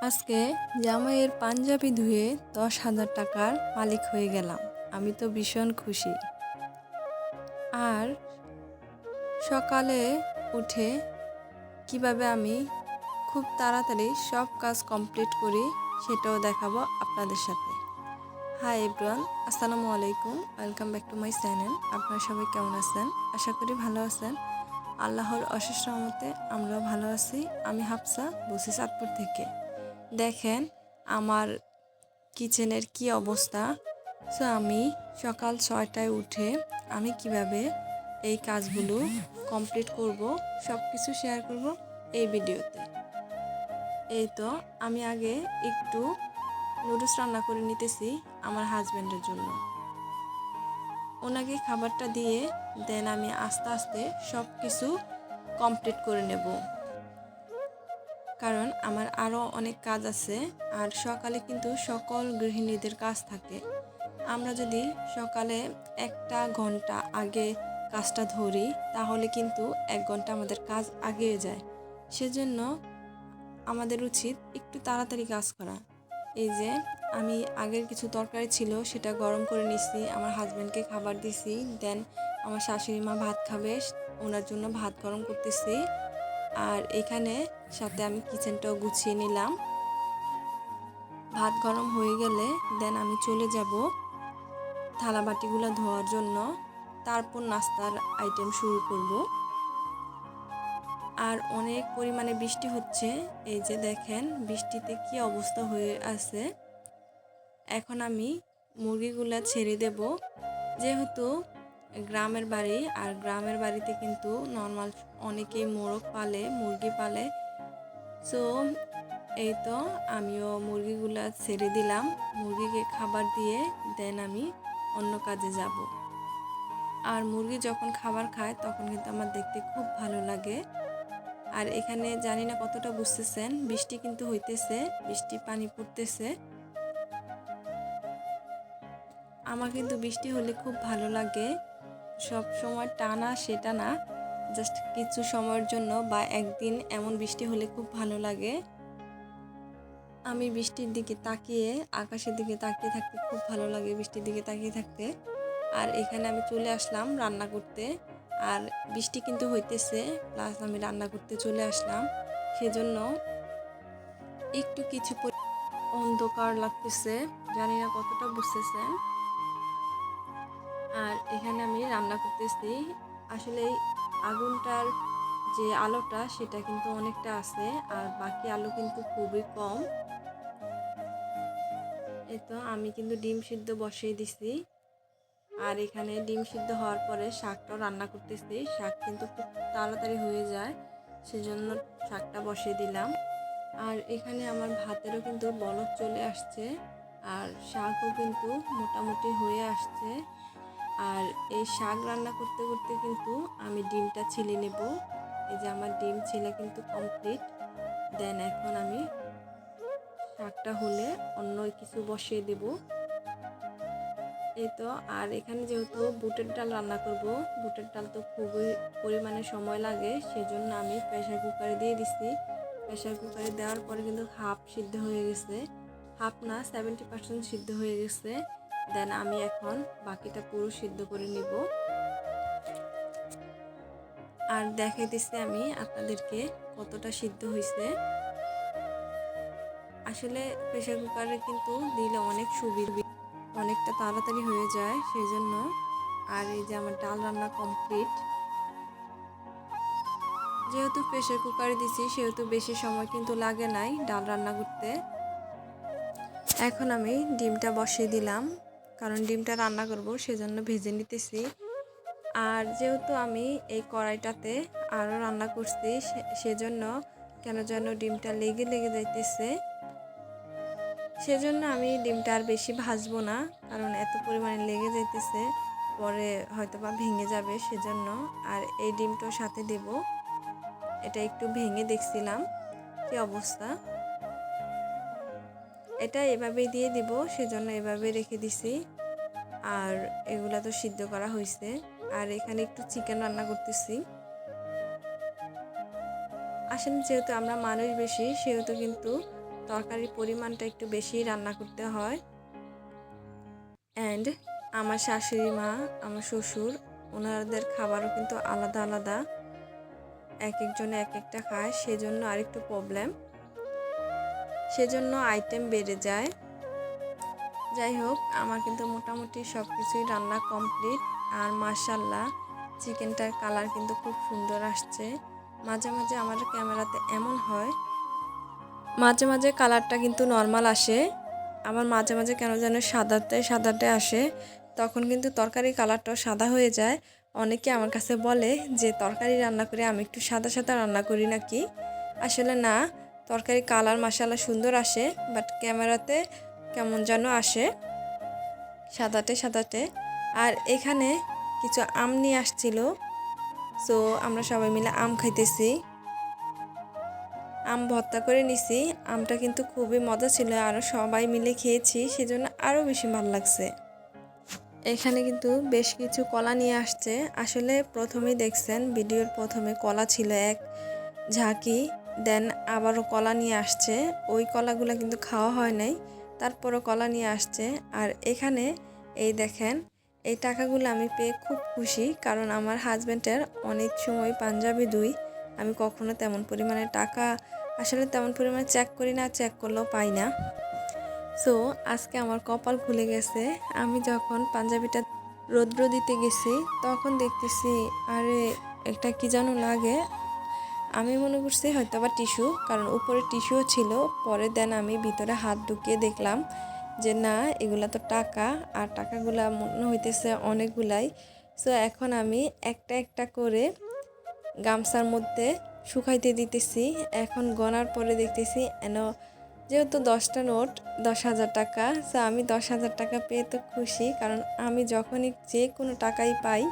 আজকে জামাইয়ের পাঞ্জাবি ধুয়ে 10,000 টাকার মালিক হয়ে গেলাম। আমি তো ভীষণ খুশি। আর সকালে উঠে কিভাবে আমি খুব তাড়াতাড়ি সব কাজ কমপ্লিট করি সেটাও দেখাবো আপনাদের সাথে। হাই এভরিওয়ান, আসসালামু আলাইকুম, welcome back to my channel. আপনারা সবাই কেমন আছেন? আশা করি ভালো আছেন। আল্লাহর অশেষ রহমতে আমরাও ভালো আছি। আমি হাফসা বসি চাঁদপুর থেকে। দেখেন আমার কিচেনের কি অবস্থা। সো আমি সকাল 6টায় উঠে আমি কিভাবে এই কাজগুলো কমপ্লিট করব সব কিছু শেয়ার করব এই ভিডিওতে। এই তো আমি আগে একটু নুডলস রান্না করে নিতেছি আমার হাজব্যান্ডের জন্য। ওনাকে খাবারটা দিয়ে দেন আমি আস্তে আস্তে সব কিছু কমপ্লিট করে নেব, কারণ আমার আরও অনেক কাজ আছে। আর সকালে কিন্তু সকল গৃহিণীদের কাজ থাকে। আমরা যদি সকালে 1 ঘন্টা আগে কাজটা ধরি তাহলে কিন্তু 1 ঘন্টা আমাদের কাজ আগিয়ে যায়। সেজন্য আমাদের উচিত একটু তাড়াতাড়ি কাজ করা। এই যে আমি আগের কিছু তরকারি ছিল সেটা গরম করে নিছি, আমার হাজব্যান্ডকে খাবার দিছি। দেন আমার শাশুড়ি মা ভাত খাবে, ওনার জন্য ভাত গরম করতেছি। আর এখানে সাথে আমি কিচেনটাও গুছিয়ে নিলাম। ভাত গরম হয়ে গেলে দেন আমি চলে যাব থালা বাটিগুলো ধোয়ার জন্য, তারপর নাস্তার আইটেম শুরু করব। আর অনেক পরিমাণে বৃষ্টি হচ্ছে, এই যে দেখেন বৃষ্টিতে কি অবস্থা হয়ে আছে। এখন আমি মুরগিগুলা ছেড়ে দেব, যেহেতু গ্রামের বাড়ি, আর গ্রামের বাড়িতে কিন্তু নর্মাল অনেকেই মোরগ পালে, মুরগি পালে। সো এই তো আমিও মুরগিগুলা ছেড়ে দিলাম, মুরগিকে খাবার দিয়ে দেন আমি অন্য কাজে যাব। আর মুরগি যখন খাবার খায় তখন কিন্তু আমার দেখতে খুব ভালো লাগে। আর এখানে জানি না কতটা বুঝতেছেন, বৃষ্টি কিন্তু হইতেছে, বৃষ্টি পানি পড়তেছে। আমার কিন্তু বৃষ্টি হলে খুব ভালো লাগে। সব সময় টানা সেটা না, জাস্ট কিছু সময়ের জন্য বা একদিন এমন বৃষ্টি হলে খুব ভালো লাগে। আমি বৃষ্টির দিকে তাকিয়ে, আকাশের দিকে তাকিয়ে থাকতে খুব ভালো লাগে, বৃষ্টির দিকে তাকিয়ে থাকতে। আর এখানে আমি চলে আসলাম রান্না করতে। আর বৃষ্টি কিন্তু হইতেছে, প্লাস আমি রান্না করতে চলে আসলাম। সেজন্য একটু কিছু অন্ধকার লাগতেছে, জানি না কতটা বুঝতেছেন। আর এখানে আমি রান্না করতেছি। আসলে আগুনটার যে আলোটা সেটা কিন্তু অনেকটা আছে, আর বাকি আলো কিন্তু খুবই কম। এই তো আমি কিন্তু ডিম সিদ্ধ বসিয়ে দিছি। আর এখানে ডিম সিদ্ধ হওয়ার পরে শাকটাও রান্না করতেছি। শাক কিন্তু খুব তাড়াতাড়ি হয়ে যায়, সেজন্য শাকটা বসিয়ে দিলাম। আর এখানে আমার ভাতেরও কিন্তু বলক চলে আসছে, আর শাকও কিন্তু মোটামুটি হয়ে আসছে। আর এই শাক রান্না করতে করতে কিন্তু আমি ডিমটা ছিলে নেব। এই যে আমার ডিম ছিলে কিন্তু কমপ্লিট। দেন এখন আমি শাকটা হলে অন্য কিছু বসিয়ে দেব। এই তো। আর এখানে যেহেতু বুটের ডাল রান্না করব, বুটের ডাল তো খুবই পরিমাণে সময় লাগে, সেজন্য আমি প্রেসার কুকারে দিয়ে দিছি। প্রেসার কুকারে দেওয়ার পরে কিন্তু হাফ সিদ্ধ হয়ে গেছে, হাফ না 70% সিদ্ধ হয়ে গেছে। দেন আমি এখন বাকিটা পুরো সিদ্ধ করে নিব। আর দেখাইতেছি আমি আপনাদেরকে কতটা সিদ্ধ হয়েছে। আসলে প্রেসার কুকারে কিন্তু দিলে অনেক সুবিধা, অনেকটা তাড়াতাড়ি হয়ে যায় সেই জন্য। আর এই যে আমার ডাল রান্না কমপ্লিট। যেহেতু প্রেসার কুকারে দিছি সেহেতু বেশি সময় কিন্তু লাগে নাই ডাল রান্না করতে। এখন আমি ডিমটা বসিয়ে দিলাম, কারণ ডিমটা রান্না করব সেজন্য ভেজে নিতেছি। আর যেহেতু আমি এই কড়াইটাতে আরও রান্না করছি, সেজন্য কেন যেন ডিমটা লেগে লেগে যাইতেছে। সেজন্য আমি ডিমটা আর বেশি ভাজবো না, কারণ এত পরিমাণে লেগে যাইতেছে, পরে হয়তো বা ভেঙে যাবে সেজন্য। আর এই ডিমটাও সাথে দেব। এটা একটু ভেঙে দেখছিলাম কি অবস্থা। এটা এভাবেই দিয়ে দিব, সেজন্য এভাবে রেখে দিছি। আর এগুলা তো সিদ্ধ করা হয়েছে। আর এখানে একটু চিকেন রান্না করতেছি। আসলে যেহেতু আমরা মানুষ বেশি, সেহেতু কিন্তু তরকারির পরিমাণটা একটু বেশি রান্না করতে হয়। অ্যান্ড আমার শাশুড়ি মা, আমার শ্বশুর, ওনাদের খাবারও কিন্তু আলাদা আলাদা, এক একজনে এক একটা খায়, সেজন্য আরেকটু প্রবলেম, সেজন্য আইটেম বেড়ে যায়। যাই হোক, আমার কিন্তু মোটামুটি সব কিছুই রান্না কমপ্লিট। আর মাশাআল্লাহ চিকেনটার কালার কিন্তু খুব সুন্দর আসছে। মাঝে মাঝে আমার ক্যামেরাতে এমন হয়, মাঝে মাঝে কালারটা কিন্তু নর্মাল আসে, আবার মাঝে মাঝে কেন যেন সাদাতে সাদাতে আসে, তখন কিন্তু তরকারি কালারটাও সাদা হয়ে যায়। অনেকে আমার কাছে বলে যে তরকারি রান্না করে আমি একটু সাদা সাদা রান্না করি নাকি। আসলে না, তরকারি কালার মাশাআল্লাহ সুন্দর আসে, বাট ক্যামেরাতে কেমন যেন আসে সাদাটে সাদাটে। আর এখানে কিছু আম নিয়ে আসছিল, সো আমরা সবাই মিলে আম খাইতেছি। আম ভর্তা করে নিছি, আমটা কিন্তু খুবই মজা ছিল, আরও সবাই মিলে খেয়েছি, সেজন্য আরও বেশি ভালো লাগছে। এখানে কিন্তু বেশ কিছু কলা নিয়ে আসছে। আসলে প্রথমেই দেখছেন ভিডিওর প্রথমে কলা ছিল এক ঝাঁকি, দেন আবারও কলা নিয়ে আসছে। ওই কলাগুলো কিন্তু খাওয়া হয় নাই, তারপরও কলা নিয়ে আসছে। আর এখানে এই দেখেন, এই টাকাগুলো আমি পেয়ে খুব খুশি, কারণ আমার হাজব্যান্ডের অনেক সময় পাঞ্জাবি ধুই, আমি কখনো তেমন পরিমাণে টাকা আসলে তেমন পরিমাণে চেক করি না, চেক করলেও পাই না। সো আজকে আমার কপাল খুলে গেছে। আমি যখন পাঞ্জাবিটা রৌদ্র দিতে গেছি তখন দেখতেছি আরে একটা কি যেন লাগে, আমি মনে করছি হয়তো বা টিস্যু, কারণ উপরে টিস্যুও ছিল। পরে দেন আমি ভিতরে হাত ঢুকিয়ে দেখলাম যে না, এগুলা তো টাকা, আর টাকাগুলা মনে হইতেছে অনেকগুলাই। সো এখন আমি একটা একটা করে গামছার মধ্যে শুকাইতে দিতেছি। এখন গনার পরে দেখতেছি যেহেতু 10টা নোট 10,000 টাকা, সো আমি 10,000 টাকা পেয়ে তো খুশি, কারণ আমি যখনই যে কোনো টাকাই পাই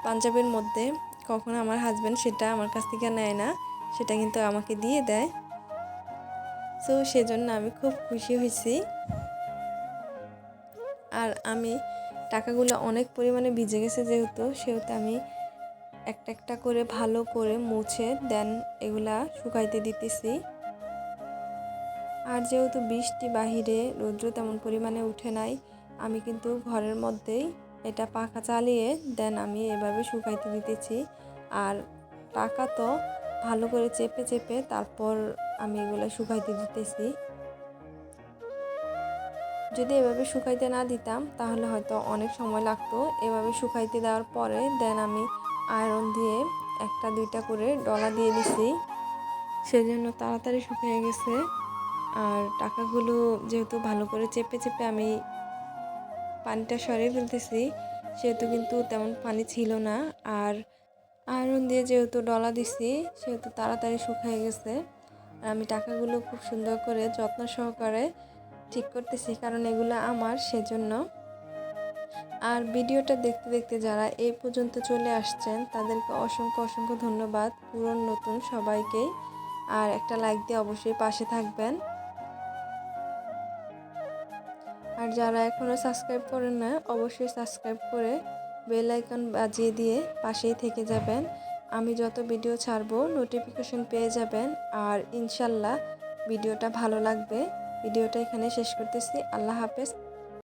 পাঞ্জাবের মধ্যে, কখনো আমার হাজব্যান্ড সেটা আমার কাছ থেকে নেয় না, সেটা কিন্তু আমাকে দিয়ে দেয়। সো সেজন্য আমি খুব খুশি হয়েছি। আর আমি টাকাগুলো অনেক পরিমাণে ভিজে গেছে সেহেতু আমি একটা একটা করে ভালো করে মুছে দেন এগুলা শুকাইতে দিতেছি। আর যেহেতু বৃষ্টি বাহিরে, রৌদ্র তেমন পরিমাণে উঠে নাই, আমি কিন্তু ঘরের মধ্যেই এটা পাখা চালিয়ে দেন আমি এভাবে শুকাইতে দিতেছি। আর টাকা তো ভালো করে চেপে চেপে তারপর আমি এগুলো শুকাইতে দিতেছি। যদি এভাবে শুকাইতে না দিতাম তাহলে হয়তো অনেক সময় লাগতো। এভাবে শুকাইতে দেওয়ার পরে দেন আমি আয়রন দিয়ে একটা দুইটা করে ডলা দিয়ে দিছি, সেজন্য তাড়াতাড়ি শুকিয়ে গেছে। আর টাকাগুলো যেহেতু ভালো করে চেপে চেপে আমি পানিটা সরিয়ে ফেলতেছি, সেহেতু কিন্তু তেমন পানি ছিল না। আর আয়রন দিয়ে যেহেতু ডলা দিছি সেহেতু তাড়াতাড়ি শুকিয়ে গেছে। আর আমি টাকাগুলো খুব সুন্দর করে যত্ন সহকারে ঠিক করতেছি, কারণ এগুলো আমার, সেজন্য। আর ভিডিওটা দেখতে দেখতে যারা এই পর্যন্ত চলে আসছেন তাদেরকে অসংখ্য অসংখ্য ধন্যবাদ, পুরনো নতুন সবাইকেই। আর একটা লাইক দিয়ে অবশ্যই পাশে থাকবেন। আর যারা এখনও সাবস্ক্রাইব করেন না অবশ্যই সাবস্ক্রাইব করে বেল আইকন বাজিয়ে দিয়ে পাশেই থেকে যাবেন। আমি যত ভিডিও ছাড়বো নোটিফিকেশন পেয়ে যাবেন। আর ইনশাল্লাহ ভিডিওটা ভালো লাগবে। ভিডিওটা এখানে শেষ করতেছি। আল্লাহ হাফেজ।